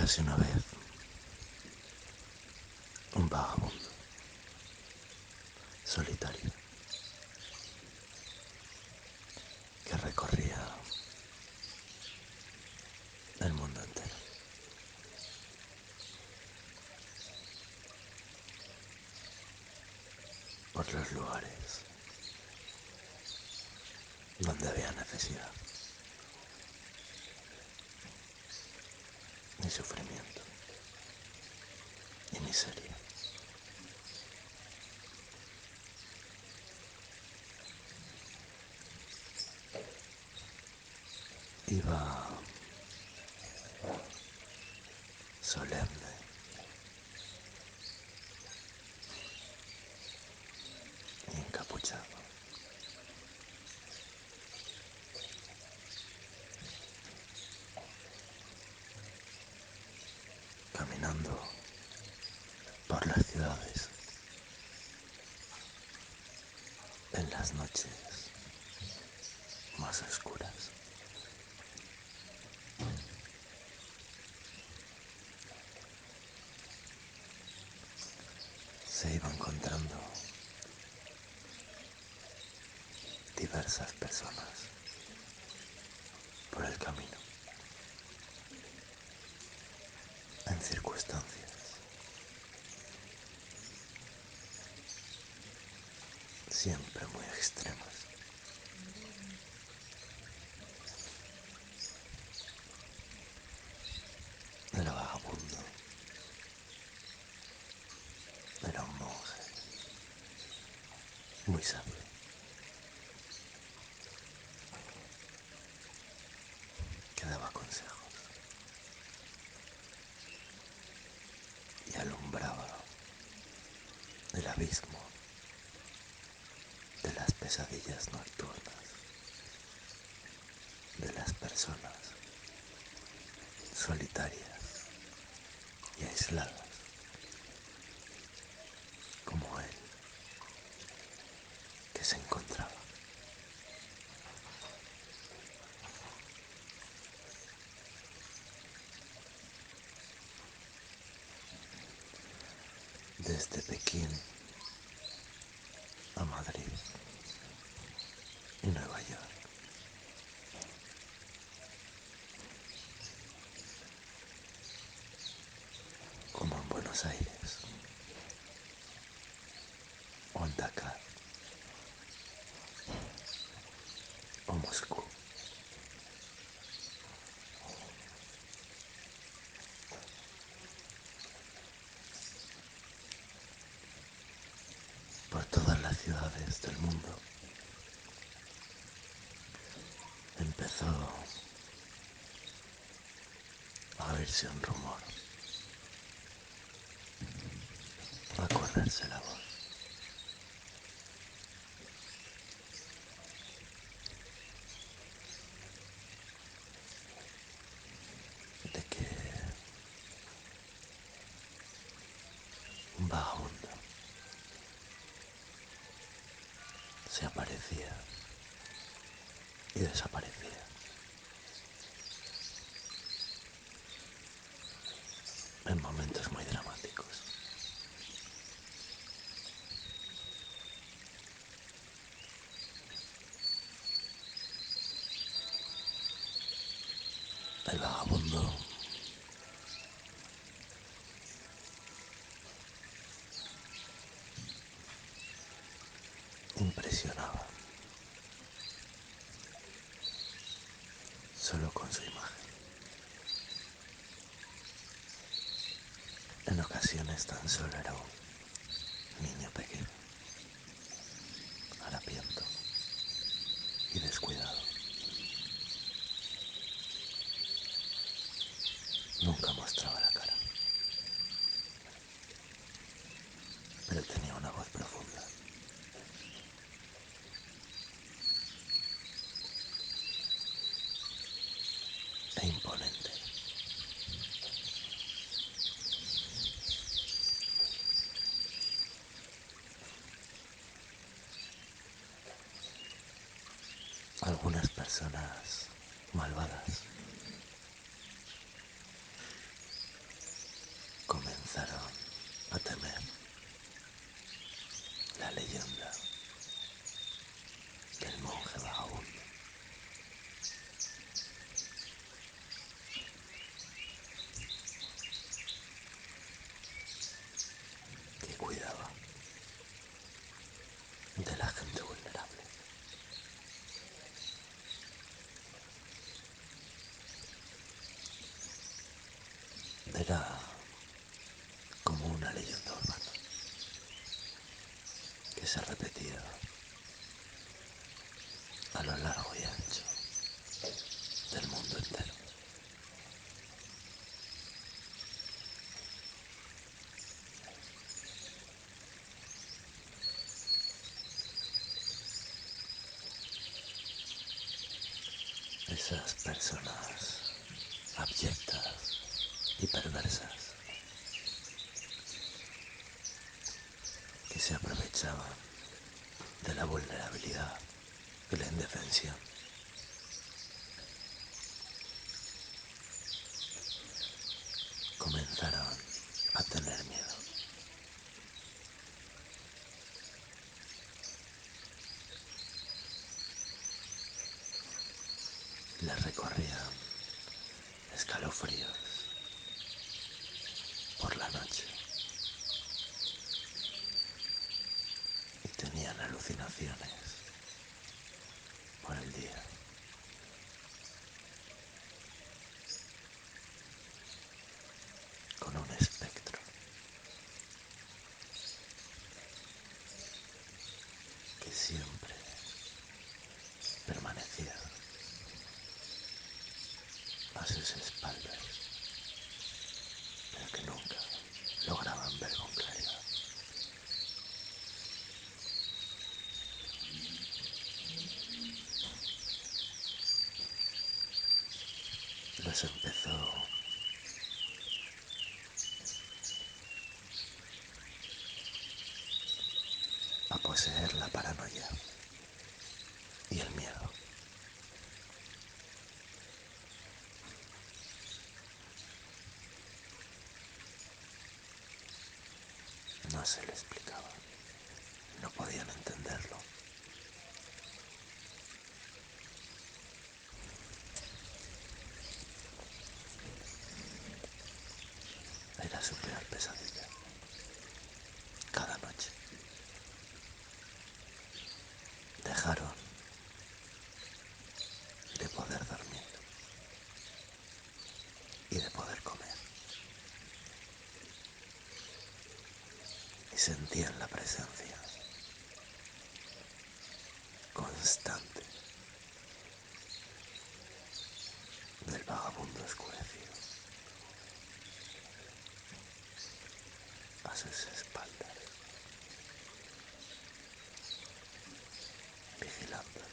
Érase una vez un vagabundo solitario que recorría el mundo entero. Por los lugares donde había necesidad ni sufrimiento ni miseria. Iba solemne y encapuchado, caminando por las ciudades en las noches más oscuras. Se iba encontrando diversas personas por el camino, en circunstancias siempre muy extremas. El vagabundo era un monje muy sabio que daba consejos y alumbraba el abismo de las pesadillas nocturnas de las personas solitarias y aisladas como él, que se encontraba. Desde Pekín a Madrid y Nueva York, como en Buenos Aires o en Dakar o Moscú. Por todas las ciudades del mundo empezó a oírse un rumor, a correrse la voz de que un vagabundo se aparecía y desaparecía en momentos muy dramáticos. El vagabundo impresionaba solo con su imagen. En ocasiones tan solo era un niño pequeño, harapiento y descuidado. Nunca mostraba la cara, pero tenía una voz profunda e imponente. Algunas personas malvadas Era como una leyenda urbana que se repetía a lo largo y ancho del mundo entero. Esas personas abyectas y perversas que se aprovechaban de la vulnerabilidad y la indefensión, comenzaron a tener miedo. Les recorrían escalofríos por la noche y tenían alucinaciones por el día. Con un espectro que siempre permanecía a sus espaldas, pero que nunca lograban ver con claridad. Los empezó a poseer la paranoia y el miedo. No se le explicaba, no podían entenderlo. Era su peor pesadilla, cada noche. Dejaron de poder dormir y de poder comer. Y sentían la presencia constante del vagabundo oscurecido a sus espaldas, vigilándoles.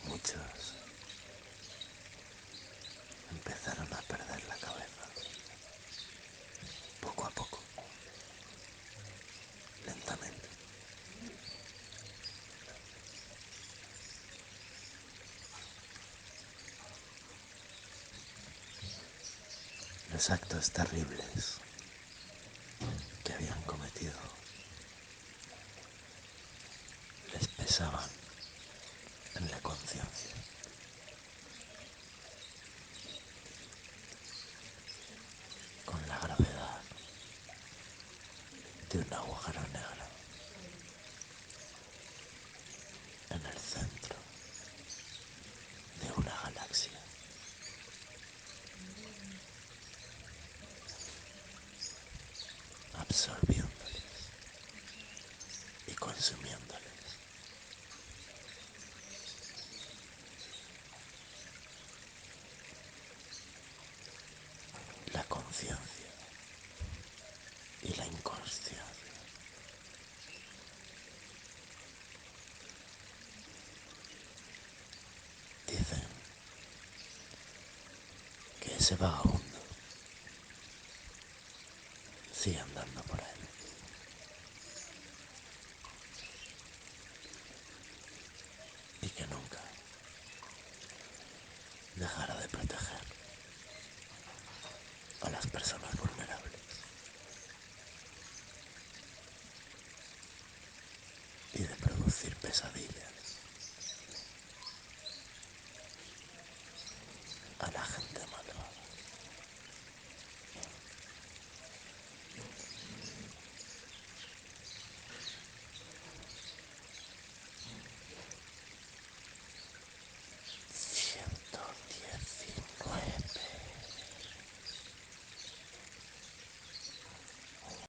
Muchos empezaron a perder la cabeza, poco a poco, lentamente. Los actos terribles que habían cometido les pesaban en la conciencia, con la gravedad de un agujero negro en el centro de una galaxia, absorbiéndoles y consumiéndoles. La conciencia y la inconsciencia. Dicen que ese vagabundo sigue andando por ahí y que nunca dejará de proteger a las personas vulnerables y de producir pesadillas